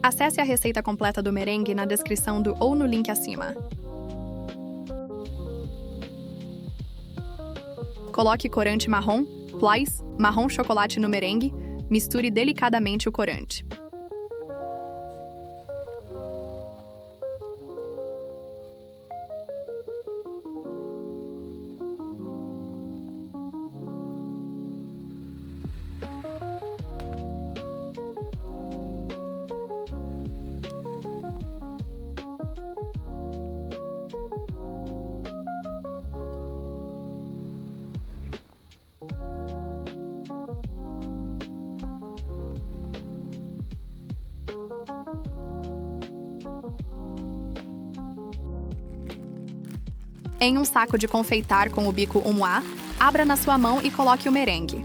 Acesse a receita completa do merengue na descrição ou no link acima. Coloque corante marrom, Ploys, marrom chocolate no merengue, misture delicadamente o corante. Em um saco de confeitar com o bico 1A, abra na sua mão e coloque o merengue.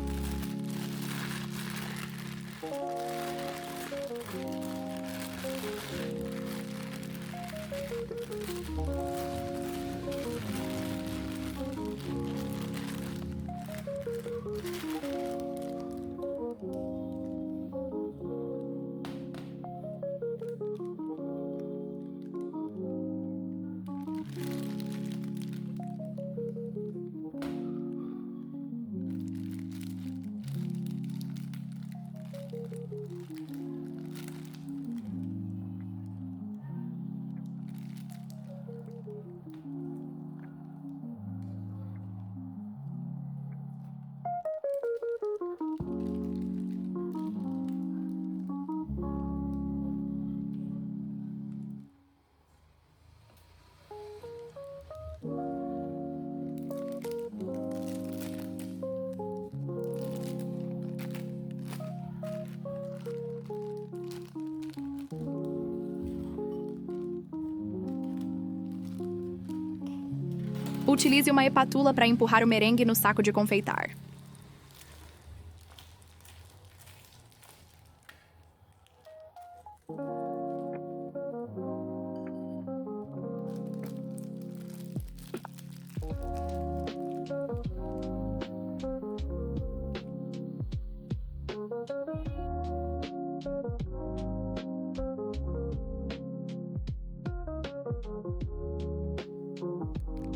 Utilize uma espátula para empurrar o merengue no saco de confeitar.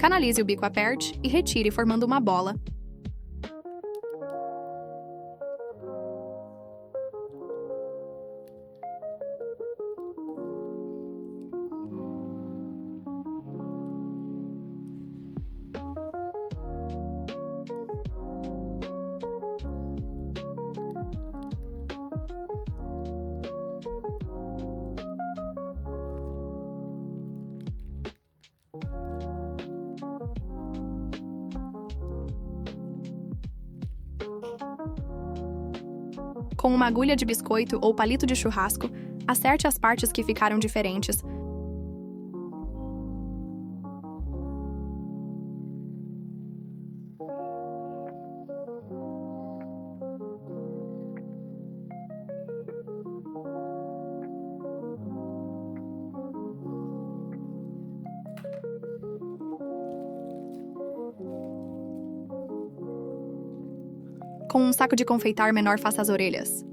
Canalize o bico aperte e retire formando uma bola. Com uma agulha de biscoito ou palito de churrasco, acerte as partes que ficaram diferentes. Com um saco de confeitar menor, faça as orelhas.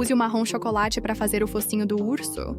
Use o marrom chocolate para fazer o focinho do urso.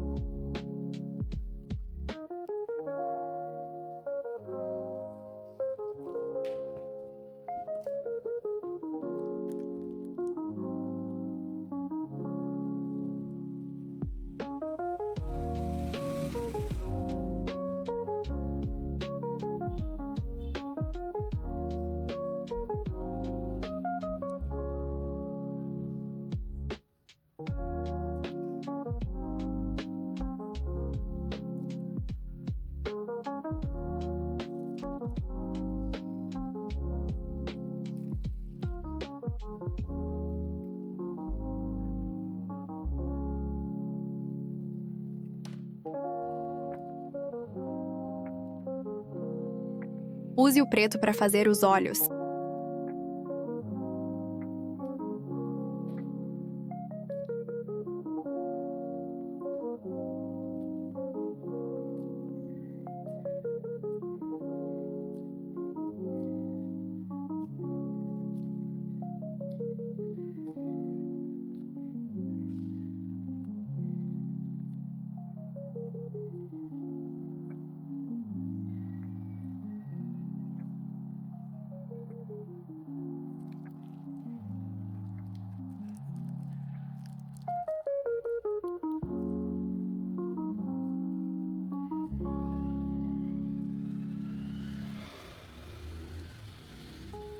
Use o preto para fazer os olhos.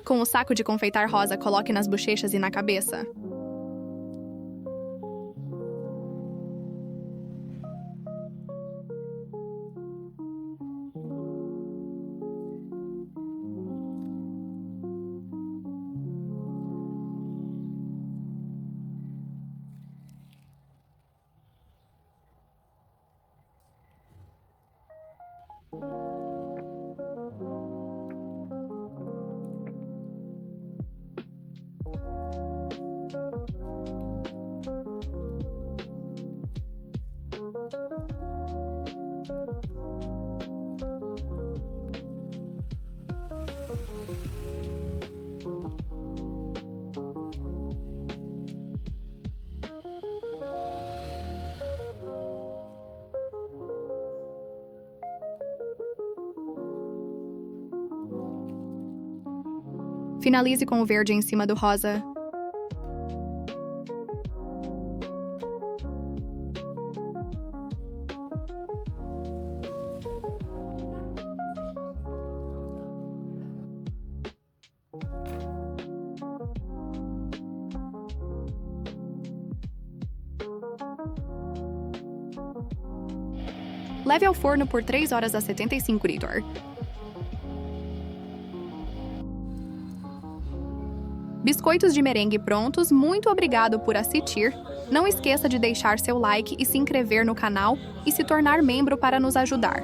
Com o saco de confeitar rosa, coloque nas bochechas e na cabeça. Finalize com o verde em cima do rosa. Leve ao forno por 3 horas a 75 litros. Biscoitos de merengue prontos, muito obrigado por assistir. Não esqueça de deixar seu like e se inscrever no canal e se tornar membro para nos ajudar.